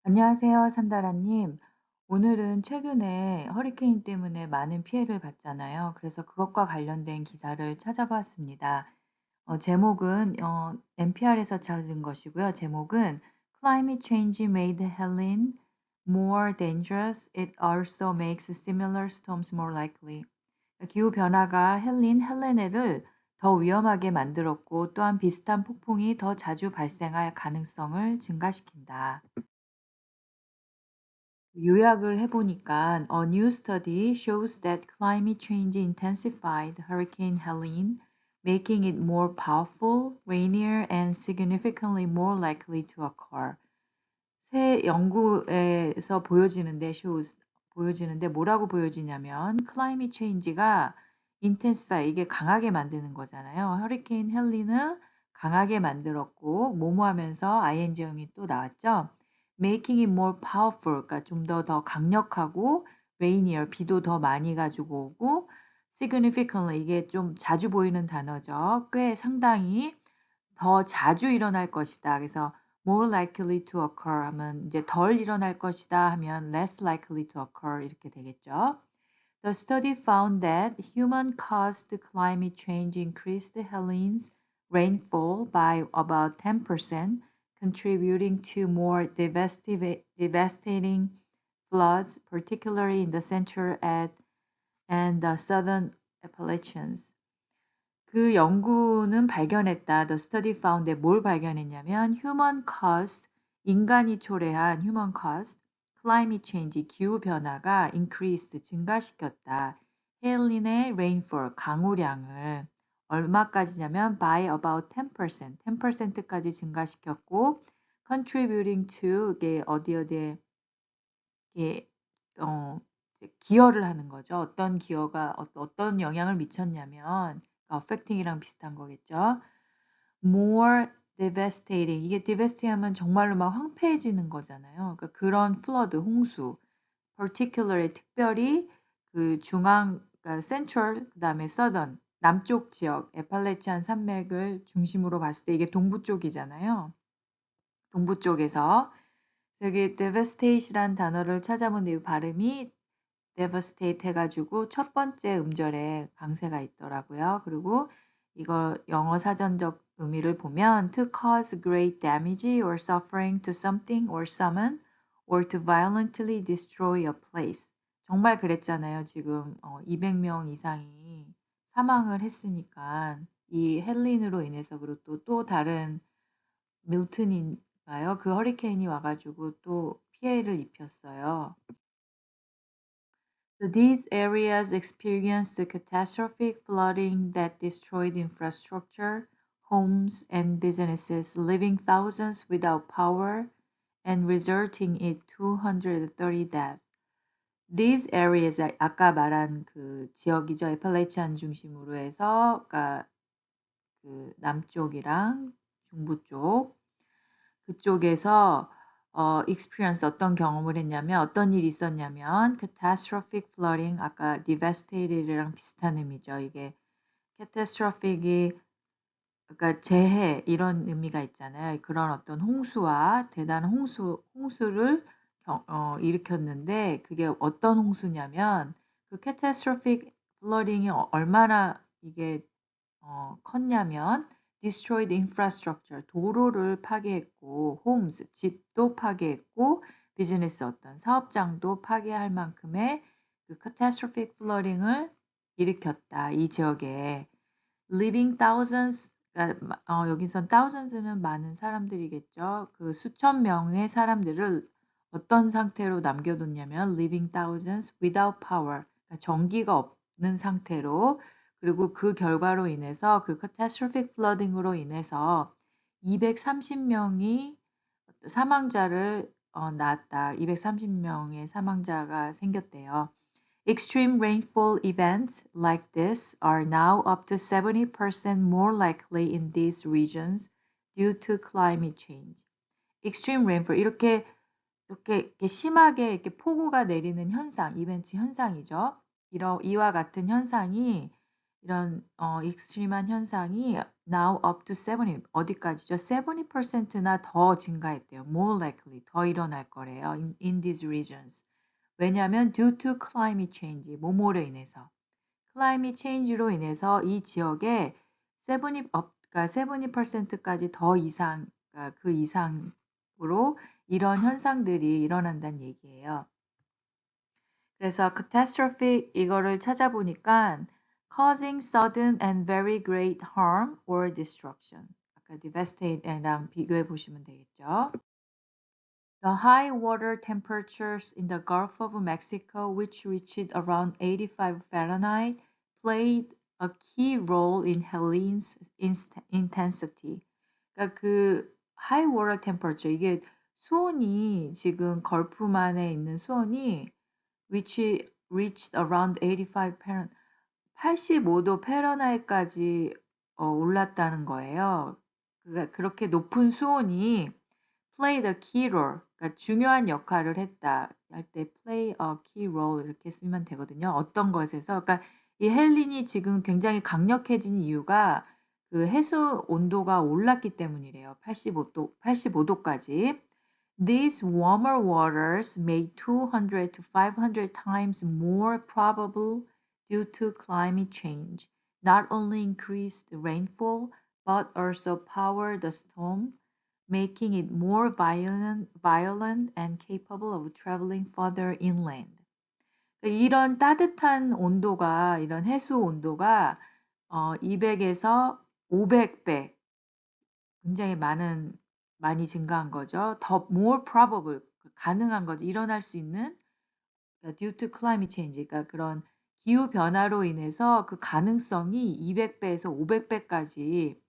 안녕하세요, 산다라님. 오늘은 최근에 허리케인 때문에 많은 피해를 봤잖아요. 그래서 그것과 관련된 기사를 찾아봤습니다. 제목은 NPR에서 찾은 것이고요. 제목은 Climate Change Made Helene More Dangerous. It also makes similar storms more likely. 기후 변화가 헬레네를 더 위험하게 만들었고 또한 비슷한 폭풍이 더 자주 발생할 가능성을 증가시킨다. 요약을 해보니까 A new study shows that climate change intensified Hurricane Helene, making it more powerful, rainier, and significantly more likely to occur. 새 연구에서 보여지는데 뭐라고 보여지냐면 climate change가 intensify 이게 강하게 만드는 거잖아요. 허리케인 헬리는 강하게 만들었고 뭐뭐 하면서 ing형이 또 나왔죠. making it more powerful 그러니까 좀 더 강력하고 rainier 비도 더 많이 가지고 오고 significantly 이게 좀 자주 보이는 단어죠. 꽤 상당히 더 자주 일어날 것이다. 그래서 more likely to occur 하면 이제 덜 일어날 것이다 하면 less likely to occur 이렇게 되겠죠. The study found that human-caused climate change increased Helene's rainfall by about 10%, contributing to more devastating floods, particularly in the central and the southern Appalachians. 그 연구는 발견했다. The study found에 뭘 발견했냐면 human caused 인간이 초래한 human caused climate change 기후 변화가 increased 증가시켰다. 헬린의 rainfall 강우량을 얼마까지냐면 by about 10%, 10%까지 증가시켰고 contributing to 이게 어디에 이게 기여를 하는 거죠. 어떤 기여가 어떤 영향을 미쳤냐면 affecting이랑 비슷한 거겠죠. more devastating 이게 devastating 하면 정말로 막 황폐해지는 거잖아요. 그러니까 그런 flood 홍수 particularly 특별히 그 그러니까 central 그다음에 southern 남쪽 지역 에팔레치안 산맥을 중심으로 봤을 때 이게 동부 쪽이잖아요. 동부 쪽에서 여기 devastate이란 단어를 찾아본 이 발음이 devastate 해가지고 첫 번째 음절에 강세가 있더라고요. 그리고 이거 영어 사전적 의미를 보면 to cause great damage or suffering to something or someone or to violently destroy a place. 정말 그랬잖아요. 지금 200명 이상이 사망을 했으니까 이 헬린으로 인해서 그리고 또 다른 밀튼인가요? 그 허리케인이 와가지고 또 피해를 입혔어요. So these areas experienced catastrophic flooding that destroyed infrastructure, homes, and businesses, leaving thousands without power and resulting in 230 deaths. These areas, 아까 말한 그 지역이죠. 에팔레치안 중심으로 해서, 그러니까 그 남쪽이랑 중부 쪽, 그쪽에서 experience 어떤 경험을 했냐면 어떤 일이 있었냐면 catastrophic flooding 아까 devastated랑 비슷한 의미죠. 이게 catastrophic이 그러니까 재해 이런 의미가 있잖아요. 그런 어떤 홍수와 대단한 홍수를 일으켰는데 그게 어떤 홍수냐면 그 catastrophic flooding이 얼마나 이게 컸냐면 destroyed infrastructure, 도로를 파괴했고 homes, 집도 파괴했고 비즈니스 어떤 사업장도 파괴할 만큼의 그 catastrophic flooding을 일으켰다. 이 지역에 leaving thousands 그러니까 여기선 thousands는 많은 사람들이겠죠. 그 수천 명의 사람들을 어떤 상태로 남겨뒀냐면 leaving thousands without power, 그러니까 전기가 없는 상태로 그리고 그 결과로 인해서 그 catastrophic flooding으로 인해서 230명이 사망자를 낳았다. 230명의 사망자가 생겼대요. Extreme rainfall events like this are now up to 70% more likely in these regions due to climate change. Extreme rainfall 이렇게 심하게 이렇게 폭우가 내리는 현상, 이벤트 현상이죠. 이와 같은 현상이 이런 익스트림한 현상이 now up to 70 어디까지죠? 70%나 더 증가했대요. More likely 더 일어날 거래요. In these regions. 왜냐하면 due to climate change 뭐뭐로 인해서 climate change로 인해서 이 지역에 70 그러니까 70%까지 더 이상 그러니까 그 이상으로 이런 현상들이 일어난다는 얘기예요. 그래서 catastrophe 이거를 찾아보니까 causing sudden and very great harm or destruction. 아까 devastate랑 비교해 보시면 되겠죠. The high water temperatures in the Gulf of Mexico, which reached around 85 Fahrenheit, played a key role in Helene's intensity. 그러니까 그 high water temperature 이게 수온이 지금 걸프만에 있는 수온이 which reached around 85 Fahrenheit, 85도 패러나이트까지 올랐다는 거예요. 그렇게 높은 수온이 played a key role, 그러니까 중요한 역할을 했다 할 때 play a key role 이렇게 쓰면 되거든요. 어떤 것에서, 그러니까 이 헬린이 지금 굉장히 강력해진 이유가 그 해수 온도가 올랐기 때문이래요. 85도까지. These warmer waters made 200 to 500 times more probable due to climate change. Not only increased rainfall, but also powered the storm, making it more violent and capable of traveling further inland. 이런 따뜻한 온도가, 이런 해수 온도가 200에서 500배 굉장히 많이 증가한 거죠. 더 more probable 가능한 거죠. 일어날 수 있는 due to climate change 그러니까 그런 기후 변화로 인해서 그 가능성이 200배에서 500배까지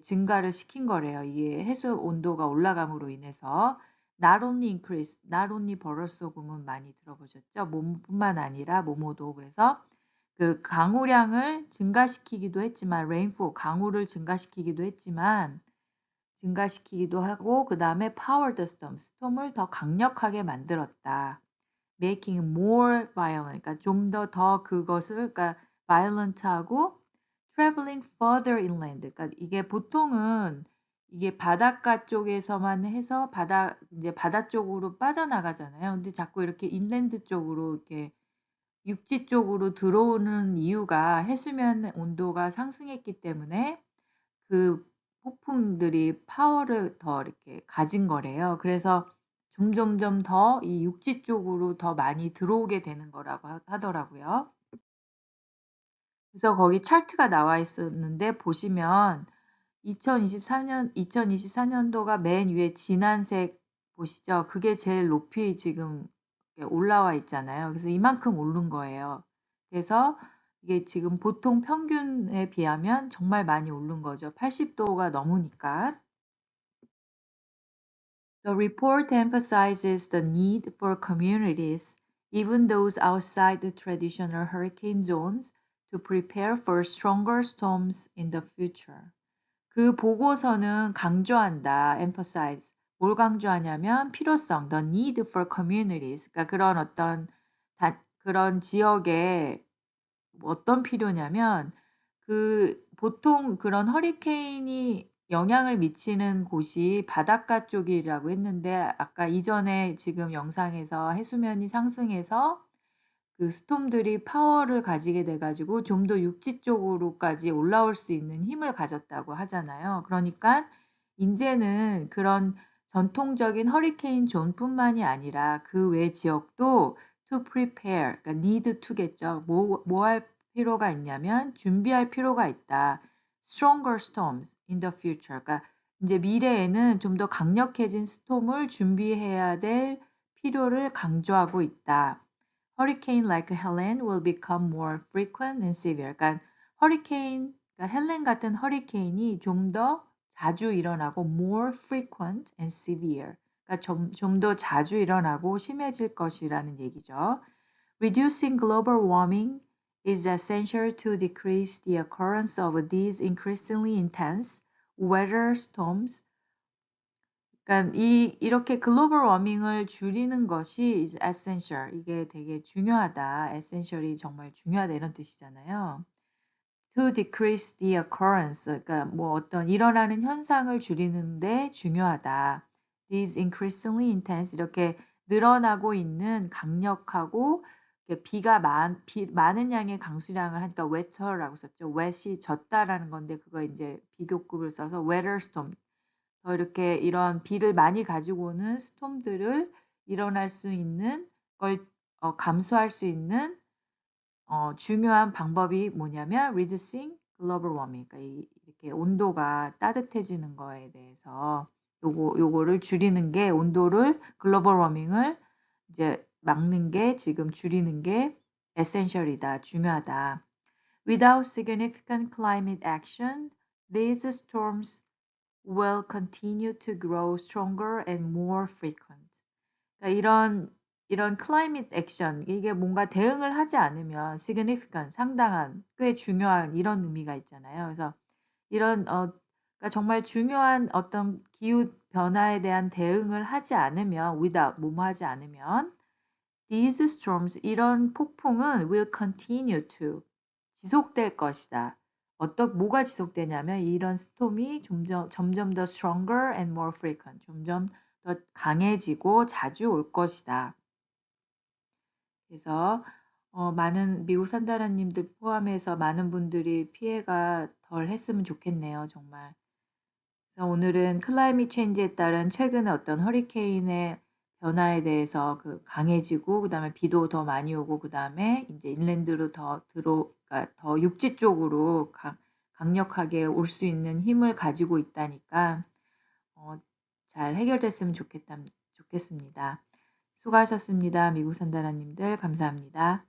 증가를 시킨 거래요. 이게 해수 온도가 올라감으로 인해서 not only increase, not only 버럴소금은 많이 들어보셨죠? 몸뿐만 아니라 모모도 그래서 그 강우량을 증가시키기도 했지만 rainfall 강우를 증가시키기도 하고 그 다음에 power the storm, 스톰을 더 강력하게 만들었다. making more violent, 그러니까 좀 더 그것을, 그러니까 violent하고 traveling further inland, 그러니까 이게 보통은 이게 바닷가 쪽에서만 해서 이제 바다 쪽으로 빠져나가잖아요. 근데 자꾸 이렇게 인랜드 쪽으로 이렇게 육지 쪽으로 들어오는 이유가 해수면 온도가 상승했기 때문에 그 폭풍들이 파워를 더 이렇게 가진 거래요. 그래서 점점점 더 이 육지 쪽으로 더 많이 들어오게 되는 거라고 하더라고요. 그래서 거기 차트가 나와 있었는데 보시면 2024년도가 맨 위에 진한색 보시죠? 그게 제일 높이 지금 올라와 있잖아요. 그래서 이만큼 오른 거예요. 그래서 이게 지금 보통 평균에 비하면 정말 많이 오른 거죠. 80도가 넘으니까. The report emphasizes the need for communities, even those outside the traditional hurricane zones, to prepare for stronger storms in the future. 그 보고서는 강조한다, emphasize. 뭘 강조하냐면 필요성, the need for communities. 그러니까 그런 지역에 어떤 필요냐면 보통 그런 허리케인이 영향을 미치는 곳이 바닷가 쪽이라고 했는데 아까 이전에 지금 영상에서 해수면이 상승해서 그 스톰들이 파워를 가지게 돼가지고 좀 더 육지 쪽으로까지 올라올 수 있는 힘을 가졌다고 하잖아요. 그러니까 이제는 그런 전통적인 허리케인 존뿐만이 아니라 그 외 지역도 to prepare, 그러니까 need to겠죠. 뭐 할 필요가 있냐면 준비할 필요가 있다. Stronger storms in the future. 그러니까 이제 미래에는 좀 더 강력해진 스톰을 준비해야 될 필요를 강조하고 있다. Hurricane like Helen will become more frequent and severe. 그러니까 그러니까 헬렌 같은 허리케인이 좀 더 자주 일어나고 more frequent and severe. 그러니까 좀 더 자주 일어나고 심해질 것이라는 얘기죠. Reducing global warming is essential to decrease the occurrence of these increasingly intense weather storms. 그러니까 이렇게 글로벌 워밍을 줄이는 것이 is essential. 이게 되게 중요하다. essential이 정말 중요하다 이런 뜻이잖아요. to decrease the occurrence. 그러니까 뭐 어떤 일어나는 현상을 줄이는데 중요하다. These increasingly intense 이렇게 늘어나고 있는 강력하고 많은 양의 강수량을 하니까 wetter라고 썼죠. wet이 젖다라는 건데 그거 이제 비교급을 써서 wetter storm. 더 이렇게 이런 비를 많이 가지고 오는 스톰들을 일어날 수 있는 걸 감수할 수 있는 중요한 방법이 뭐냐면 reducing global warming. 그러니까 이렇게 온도가 따뜻해지는 거에 대해서 요거를 줄이는 게 온도를 글로벌 워밍을 이제 막는 게 지금 줄이는 게 essential이다. 중요하다. Without significant climate action, these storms will continue to grow stronger and more frequent. 그러니까 이런 climate action 이게 뭔가 대응을 하지 않으면 significant 상당한 꽤 중요한 이런 의미가 있잖아요. 그래서 이런 그러니까 정말 중요한 어떤 기후 변화에 대한 대응을 하지 않으면 without 뭐뭐 하지 않으면 these storms 이런 폭풍은 will continue to 지속될 것이다. 뭐가 지속되냐면 이런 스톰이 점점 더 stronger and more frequent 점점 더 강해지고 자주 올 것이다. 그래서 많은 미국 산다라님들 포함해서 많은 분들이 피해가 덜 했으면 좋겠네요, 정말. 그래서 오늘은 클라이밋 체인지에 따른 최근의 어떤 허리케인의 변화에 대해서 강해지고 그다음에 비도 더 많이 오고 그다음에 이제 인랜드로 그러니까 더 육지 쪽으로 강력하게 올 수 있는 힘을 가지고 있다니까 잘 해결됐으면 좋겠습니다. 수고하셨습니다. 미국 산다라님들 감사합니다.